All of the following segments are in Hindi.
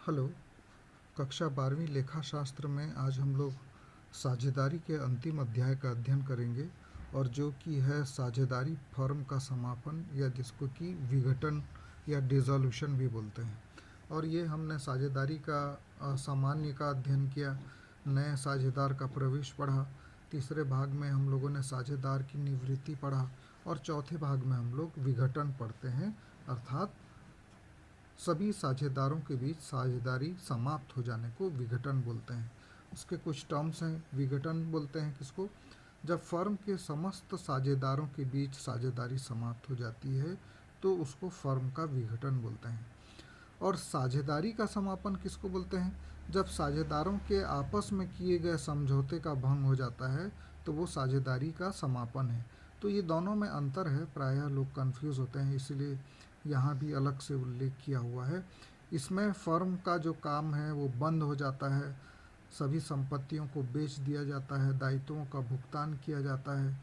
हेलो। कक्षा 12वीं लेखा शास्त्र में आज हम लोग साझेदारी के अंतिम अध्याय का अध्ययन करेंगे और जो कि है साझेदारी फर्म का समापन या जिसको कि विघटन या डिसॉल्यूशन भी बोलते हैं। और ये हमने साझेदारी का सामान्य का अध्ययन किया, नए साझेदार का प्रवेश पढ़ा, तीसरे भाग में हम लोगों ने साझेदार की निवृत्ति पढ़ा और चौथे भाग में हम लोग विघटन पढ़ते हैं, अर्थात सभी साझेदारों के बीच साझेदारी समाप्त हो जाने को विघटन बोलते हैं। उसके कुछ टर्म्स हैं। विघटन बोलते हैं किसको? जब फर्म के समस्त साझेदारों के बीच साझेदारी समाप्त हो जाती है तो उसको फर्म का विघटन बोलते हैं। और साझेदारी का समापन किसको बोलते हैं? जब साझेदारों के आपस में किए गए समझौते का भंग हो जाता है तो वो साझेदारी का समापन है। तो ये दोनों में अंतर है, प्रायः लोग कंफ्यूज होते हैं, इसलिए यहाँ भी अलग से उल्लेख किया हुआ है। इसमें फर्म का जो काम है वो बंद हो जाता है, सभी संपत्तियों को बेच दिया जाता है, दायित्वों का भुगतान किया जाता है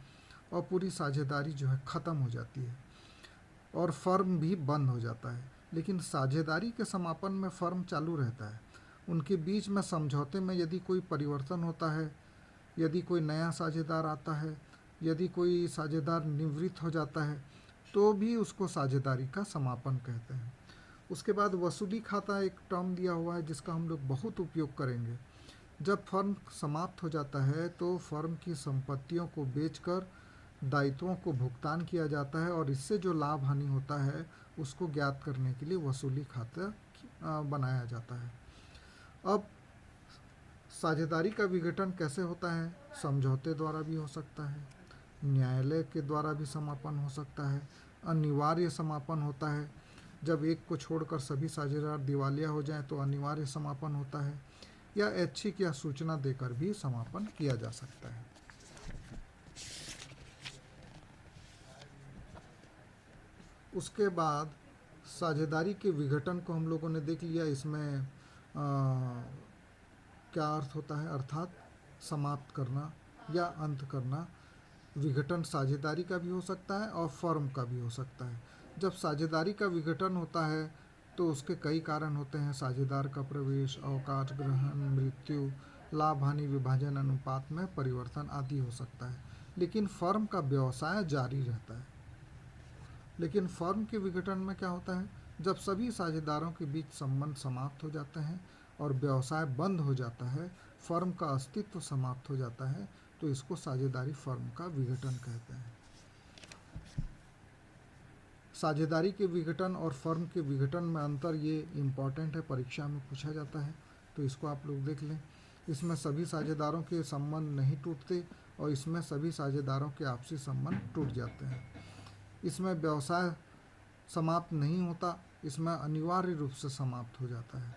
और पूरी साझेदारी जो है ख़त्म हो जाती है और फर्म भी बंद हो जाता है। लेकिन साझेदारी के समापन में फर्म चालू रहता है। उनके बीच में समझौते में यदि कोई परिवर्तन होता है, यदि कोई नया साझेदार आता है, यदि कोई साझेदार निवृत्त हो जाता है तो भी उसको साझेदारी का समापन कहते हैं। उसके बाद वसूली खाता एक टर्म दिया हुआ है जिसका हम लोग बहुत उपयोग करेंगे। जब फर्म समाप्त हो जाता है तो फर्म की संपत्तियों को बेचकर दायित्वों को भुगतान किया जाता है और इससे जो लाभ हानि होता है उसको ज्ञात करने के लिए वसूली खाता बनाया जाता है। अब साझेदारी का विघटन कैसे होता है? समझौते द्वारा भी हो सकता है, न्यायालय के द्वारा भी समापन हो सकता है, अनिवार्य समापन होता है। जब एक को छोड़कर सभी साझेदार दिवालिया हो जाएं तो अनिवार्य समापन होता है, या ऐच्छिक या सूचना देकर भी समापन किया जा सकता है। उसके बाद साझेदारी के विघटन को हम लोगों ने देख लिया। इसमें क्या अर्थ होता है? अर्थात समाप्त करना या अंत करना। विघटन साझेदारी का भी हो सकता है और फर्म का भी हो सकता है। जब साझेदारी का विघटन होता है तो उसके कई कारण होते हैं। साझेदार का प्रवेश, अवकाश ग्रहण, मृत्यु, लाभ हानि विभाजन अनुपात में परिवर्तन आदि हो सकता है। लेकिन फर्म का व्यवसाय जारी रहता है। लेकिन फर्म के विघटन में क्या होता है? जब सभी साझेदारों के बीच संबंध समाप्त हो जाते हैं और व्यवसाय बंद हो जाता है, फर्म का अस्तित्व समाप्त हो जाता है, तो इसको साझेदारी फर्म का विघटन कहते हैं। साझेदारी के विघटन और फर्म के विघटन में अंतर ये इम्पॉर्टेंट है, परीक्षा में पूछा जाता है, तो इसको आप लोग देख लें। इसमें सभी साझेदारों के संबंध नहीं टूटते और इसमें सभी साझेदारों के आपसी संबंध टूट जाते हैं। इसमें व्यवसाय समाप्त नहीं होता, इसमें अनिवार्य रूप से समाप्त हो जाता है।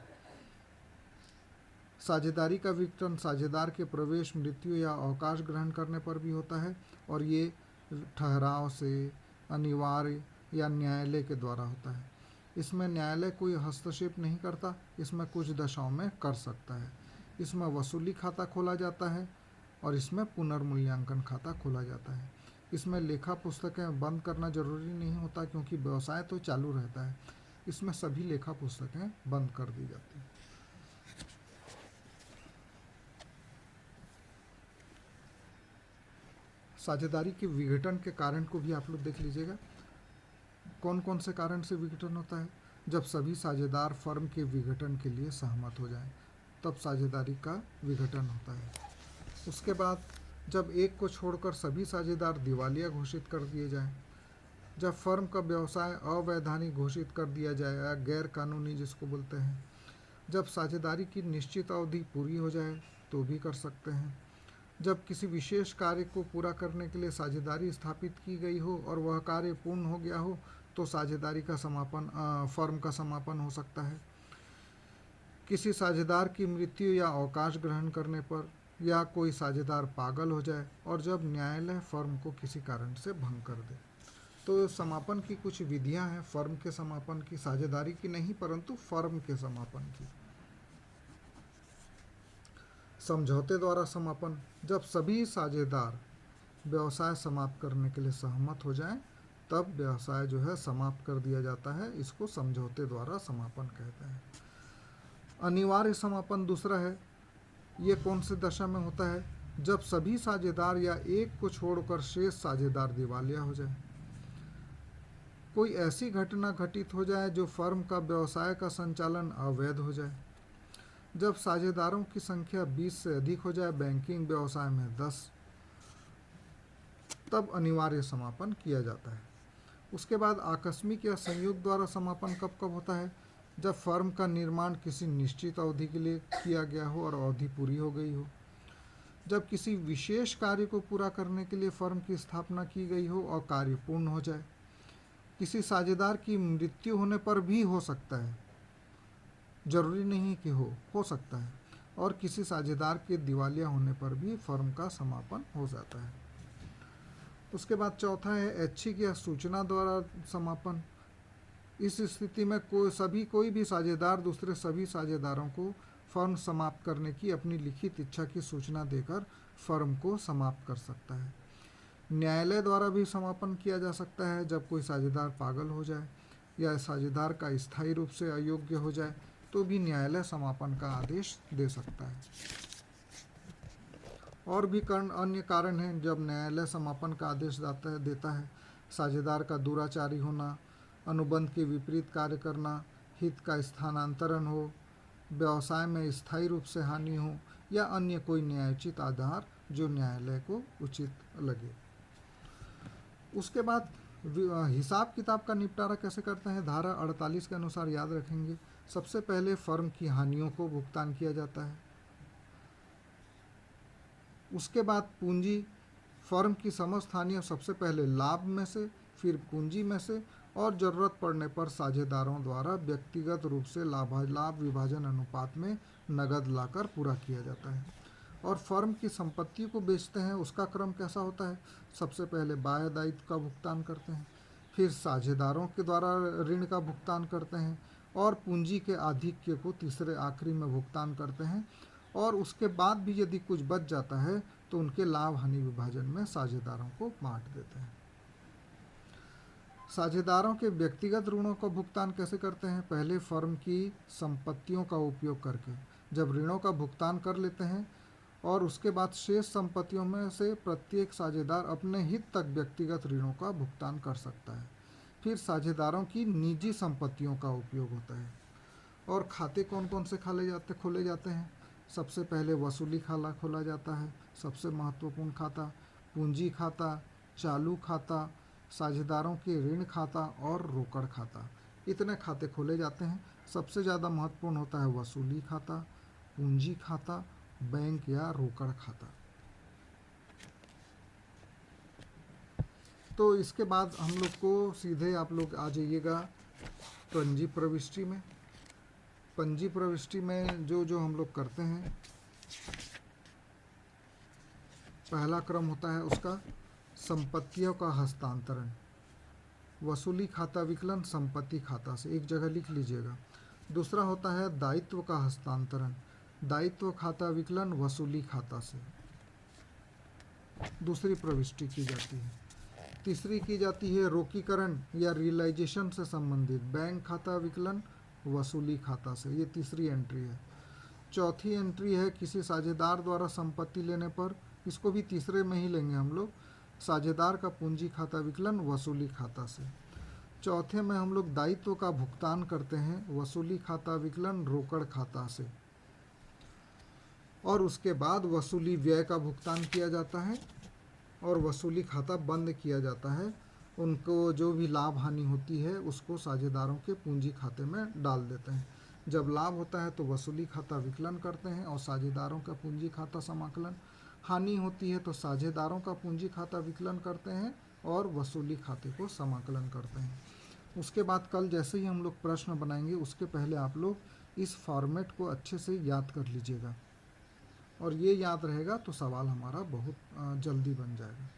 साझेदारी का विघटन साझेदार के प्रवेश, मृत्यु या अवकाश ग्रहण करने पर भी होता है और ये ठहराव से, अनिवार्य या न्यायालय के द्वारा होता है। इसमें न्यायालय कोई हस्तक्षेप नहीं करता, इसमें कुछ दशाओं में कर सकता है। इसमें वसूली खाता खोला जाता है और इसमें पुनर्मूल्यांकन खाता खोला जाता है। इसमें लेखा पुस्तकें बंद करना जरूरी नहीं होता क्योंकि व्यवसाय तो चालू रहता है। इसमें सभी लेखा पुस्तकें बंद कर दी जाती हैं। साझेदारी के विघटन के कारण को भी आप लोग देख लीजिएगा। कौन कौन से कारण से विघटन होता है? जब सभी साझेदार फर्म के विघटन के लिए सहमत हो जाएं, तब साझेदारी का विघटन होता है। उसके बाद जब एक को छोड़कर सभी साझेदार दिवालिया घोषित कर दिए जाएं, जब फर्म का व्यवसाय अवैधानिक घोषित कर दिया जाए या गैर कानूनी जिसको बोलते हैं, जब साझेदारी की निश्चित अवधि पूरी हो जाए तो भी कर सकते हैं, जब किसी विशेष कार्य को पूरा करने के लिए साझेदारी स्थापित की गई हो और वह कार्य पूर्ण हो गया हो तो साझेदारी का समापन, फर्म का समापन हो सकता है। किसी साझेदार की मृत्यु या अवकाश ग्रहण करने पर, या कोई साझेदार पागल हो जाए और जब न्यायालय फर्म को किसी कारण से भंग कर दे। तो समापन की कुछ विधियां हैं फर्म के समापन की, साझेदारी की नहीं परंतु फर्म के समापन की। समझौते द्वारा समापन, जब सभी साझेदार व्यवसाय समाप्त करने के लिए सहमत हो जाएं, तब व्यवसाय जो है समाप्त कर दिया जाता है। इसको समझौते द्वारा समापन कहते हैं। अनिवार्य समापन दूसरा है, ये कौन सी दशा में होता है? जब सभी साझेदार या एक को छोड़कर शेष साझेदार दिवालिया हो जाए, कोई ऐसी घटना घटित हो जाए जो फर्म का व्यवसाय का संचालन अवैध हो जाए, जब साझेदारों की संख्या 20 से अधिक हो जाए, बैंकिंग व्यवसाय में 10, तब अनिवार्य समापन किया जाता है। उसके बाद आकस्मिक या संयोग द्वारा समापन कब कब होता है? जब फर्म का निर्माण किसी निश्चित अवधि के लिए किया गया हो और अवधि पूरी हो गई हो, जब किसी विशेष कार्य को पूरा करने के लिए फर्म की स्थापना की गई हो और कार्य पूर्ण हो जाए, किसी साझेदार की मृत्यु होने पर भी हो सकता है, जरूरी नहीं कि हो सकता है, और किसी साझेदार के दिवालिया होने पर भी फर्म का समापन हो जाता है। उसके बाद चौथा है ऐच्छिक या सूचना द्वारा समापन। इस स्थिति में कोई भी साझेदार दूसरे सभी साझेदारों को फर्म समाप्त करने की अपनी लिखित इच्छा की सूचना देकर फर्म को समाप्त कर सकता है। न्यायालय द्वारा भी समापन किया जा सकता है। जब कोई साझेदार पागल हो जाए या साझेदार का स्थायी रूप से अयोग्य हो जाए तो भी न्यायालय समापन का आदेश दे सकता है। और भी अन्य कारण हैं जब न्यायालय समापन का आदेश देता है। साझेदार का दुराचारी होना, अनुबंध के विपरीत कार्य करना, हित का स्थानांतरण हो, व्यवसाय में स्थायी रूप से हानि हो, या अन्य कोई न्यायोचित आधार जो न्यायालय को उचित लगे। उसके बाद हिसाब किताब का निपटारा कैसे करते हैं? धारा 48 के अनुसार याद रखेंगे, सबसे पहले फर्म की हानियों को भुगतान किया जाता है। उसके बाद पूंजी, फर्म की समस्त हानियाँ सबसे पहले लाभ में से, फिर पूंजी में से, और ज़रूरत पड़ने पर साझेदारों द्वारा व्यक्तिगत रूप से लाभ विभाजन अनुपात में नगद लाकर पूरा किया जाता है। और फर्म की संपत्ति को बेचते हैं, उसका क्रम कैसा होता है? सबसे पहले बाह्य दायित्व का भुगतान करते हैं, फिर साझेदारों के द्वारा ऋण का भुगतान करते हैं, और पूंजी के आधिक्य को तीसरे आखिरी में भुगतान करते हैं। और उसके बाद भी यदि कुछ बच जाता है तो उनके लाभ हानि विभाजन में साझेदारों को बांट देते हैं। साझेदारों के व्यक्तिगत ऋणों का भुगतान कैसे करते हैं? पहले फर्म की संपत्तियों का उपयोग करके जब ऋणों का भुगतान कर लेते हैं, और उसके बाद शेष संपत्तियों में से प्रत्येक साझेदार अपने हित तक व्यक्तिगत ऋणों का भुगतान कर सकता है। फिर साझेदारों की निजी संपत्तियों का उपयोग होता है। और खाते कौन कौन से खोले जाते हैं? सबसे पहले वसूली खाता खोला जाता है, सबसे महत्वपूर्ण खाता, पूंजी खाता, चालू खाता, साझेदारों के ऋण खाता और रोकड़ खाता। इतने खाते खोले जाते हैं। सबसे ज़्यादा महत्वपूर्ण होता है वसूली खाता, पूंजी खाता, बैंक या रोकड़ खाता। तो इसके बाद हम लोग को सीधे आप लोग आ जाइएगा पंजी प्रविष्टि में। पंजी प्रविष्टि में जो हम लोग करते हैं, पहला क्रम होता है उसका संपत्तियों का हस्तांतरण। वसूली खाता विकलन संपत्ति खाता से, एक जगह लिख लीजिएगा। दूसरा होता है दायित्व का हस्तांतरण, दायित्व खाता विकलन वसूली खाता से दूसरी प्रविष्टि की जाती है। तीसरी की जाती है रोकीकरण या रियलाइजेशन से संबंधित, बैंक खाता विकलन वसूली खाता से, ये तीसरी एंट्री है। चौथी एंट्री है किसी साझेदार द्वारा संपत्ति लेने पर, इसको भी तीसरे में ही लेंगे हम लोग, साझेदार का पूंजी खाता विकलन वसूली खाता से। चौथे में हम लोग दायित्व का भुगतान करते हैं, वसूली खाता विकलन रोकड़ खाता से। और उसके बाद वसूली व्यय का भुगतान किया जाता है और वसूली खाता बंद किया जाता है। उनको जो भी लाभ हानि होती है उसको साझेदारों के पूंजी खाते में डाल देते हैं। जब लाभ होता है तो वसूली खाता विकलन करते हैं और साझेदारों का पूंजी खाता समाकलन। हानि होती है तो साझेदारों का पूंजी खाता विकलन करते हैं और वसूली खाते को समाकलन करते हैं। उसके बाद कल जैसे ही हम लोग प्रश्न बनाएंगे उसके पहले आप लोग इस फॉर्मेट को अच्छे से याद कर लीजिएगा, और ये याद रहेगा तो सवाल हमारा बहुत जल्दी बन जाएगा।